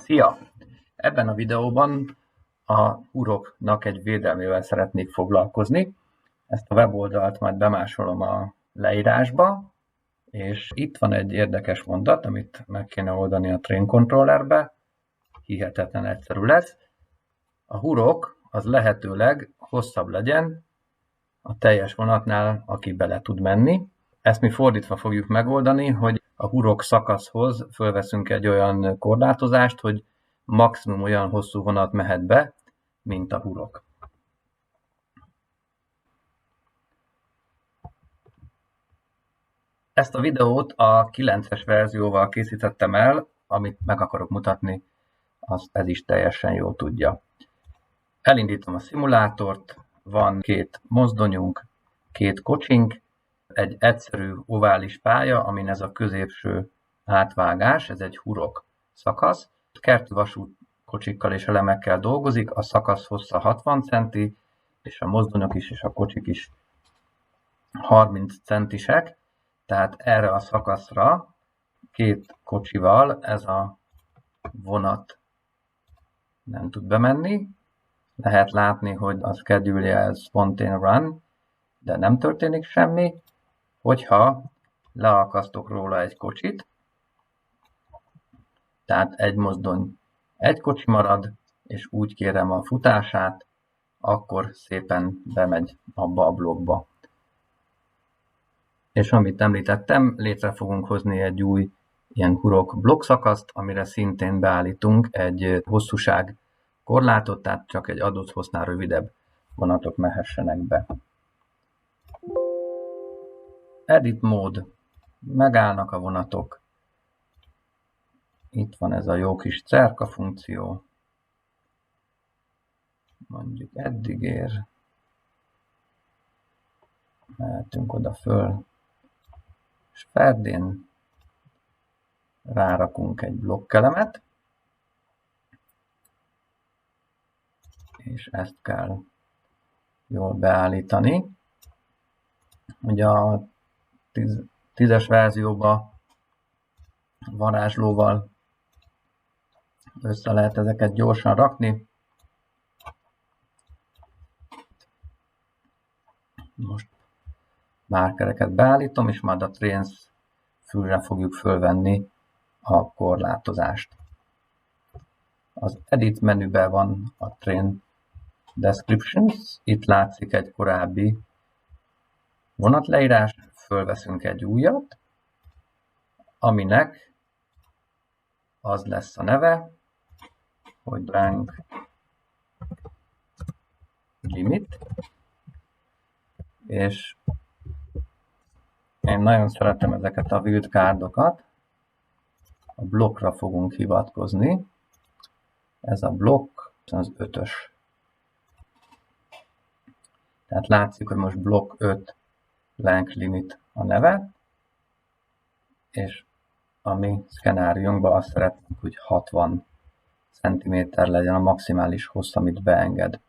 Szia! Ebben a videóban a huroknak egy védelmével szeretnék foglalkozni. Ezt a weboldalt majd bemásolom a leírásba, és itt van egy érdekes mondat, amit meg kéne oldani a Train Controllerbe. Hihetetlen egyszerű lesz. A hurok az lehetőleg hosszabb legyen a teljes vonatnál, aki bele tud menni. Ezt mi fordítva fogjuk megoldani, hogy a hurok szakaszhoz fölveszünk egy olyan korlátozást, hogy maximum olyan hosszú vonat mehet be, mint a hurok. Ezt a videót a 9-es verzióval készítettem el, amit meg akarok mutatni, ez is teljesen jól tudja. Elindítom a szimulátort, van 2 mozdonyunk, 2 kocsink, egy egyszerű ovális pálya, amin ez a középső átvágás, ez egy hurok szakasz. Kerti vasútkocsikkal és elemekkel dolgozik, a szakasz hossza 60 cm, és a mozdonyok is és a kocsik is 30 centisek, tehát erre a szakaszra 2 kocsival ez a vonat nem tud bemenni. Lehet látni, hogy a schedule-je ez Spontane Run, de nem történik semmi. Hogyha leakasztok róla egy kocsit, tehát egy mozdony, egy kocsi marad, és úgy kérem a futását, akkor szépen bemegy abba a blokkba. És amit említettem, létre fogunk hozni egy új ilyen hurok blokkszakaszt, amire szintén beállítunk egy hosszúság korlátot, tehát csak egy adott hossznál rövidebb vonatok mehessenek be. Edit mód. Megállnak a vonatok. Itt van ez a jó kis cerka funkció. Mondjuk eddig ér. Mehetünk oda föl. És ferdén rárakunk egy blokkelemet. És ezt kell jól beállítani. Ugye a 10-es verzióban varázslóval össze lehet ezeket gyorsan rakni. Most márkereket beállítom, és majd a Trains fülre fogjuk fölvenni a korlátozást. Az Edit menüben van a Train Descriptions, itt látszik egy korábbi vonatleírás, fölveszünk egy újat, aminek az lesz a neve, hogy Blank Limit, és én nagyon szeretem ezeket a wildcardokat, a blokkra fogunk hivatkozni, ez a blokk az 5-ös. Tehát látszik, hogy most blokk 5 length limit a neve, és a mi szkenáriunkban azt szeretnénk, hogy 60 cm legyen a maximális hossz, amit beenged.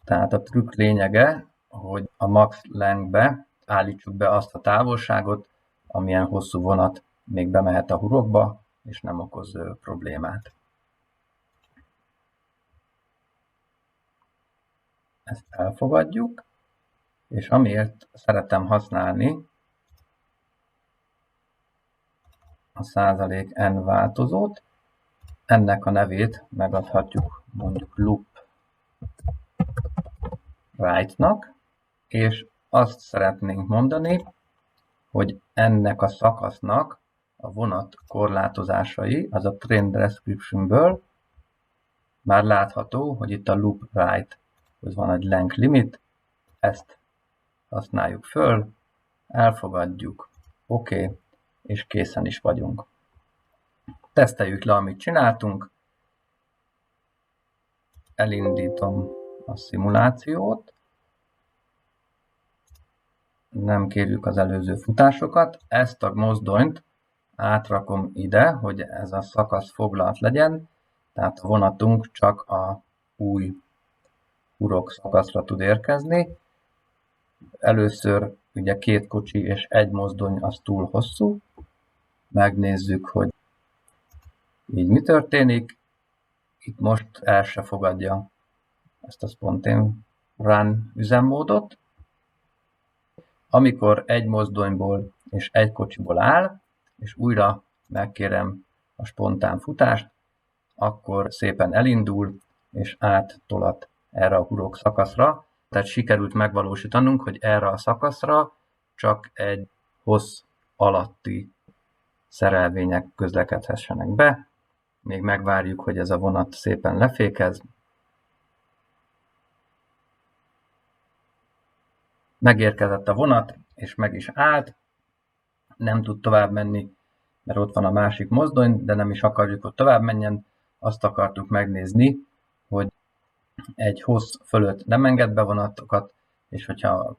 Tehát a trükk lényege, hogy a max lengthbe állítsuk be azt a távolságot, amilyen hosszú vonat még bemehet a hurokba, és nem okoz problémát. Ezt elfogadjuk, és amiért szeretem használni a %n változót, ennek a nevét megadhatjuk mondjuk loop right-nak, és azt szeretnénk mondani, hogy ennek a szakasznak a vonat korlátozásai, az a Train Descriptionből már látható, hogy itt a loop right, hogy van egy length limit, ezt használjuk föl, elfogadjuk, oké, és készen is vagyunk. Teszteljük le, amit csináltunk, elindítom a szimulációt, nem kérjük az előző futásokat, ezt a mozdonyt átrakom ide, hogy ez a szakasz foglalt legyen, tehát a vonatunk csak a új hurok szakaszra tud érkezni. Először ugye 2 kocsi és egy mozdony az túl hosszú. Megnézzük, hogy Így mi történik? Itt most el se fogadja ezt a Spontane Run üzemmódot. Amikor egy mozdonyból és egy kocsiból áll, és újra megkérem a spontán futást, akkor szépen elindul, és áttolat erre a hurok szakaszra. Tehát sikerült megvalósítanunk, hogy erre a szakaszra csak egy hossz alatti szerelvények közlekedhessenek be. Még megvárjuk, hogy ez a vonat szépen lefékez. Megérkezett a vonat, és meg is állt. Nem tud tovább menni, mert ott van a másik mozdony, de nem is akarjuk, hogy tovább menjen. Azt akartuk megnézni, hogy egy hossz fölött nem enged be vonatokat, és hogyha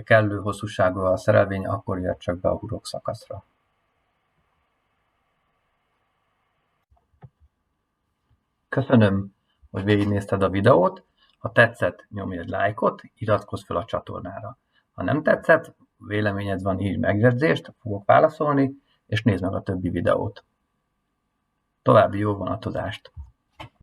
kellő hosszúságú a szerelvény, akkor jött csak be a hurok szakaszra. Köszönöm, hogy végignézted a videót. Ha tetszett, nyomj egy lájkot, iratkozz fel a csatornára. Ha nem tetszett, véleményed van, írj megjegyzést, fogok válaszolni, és nézd meg a többi videót. További jó vonatozást!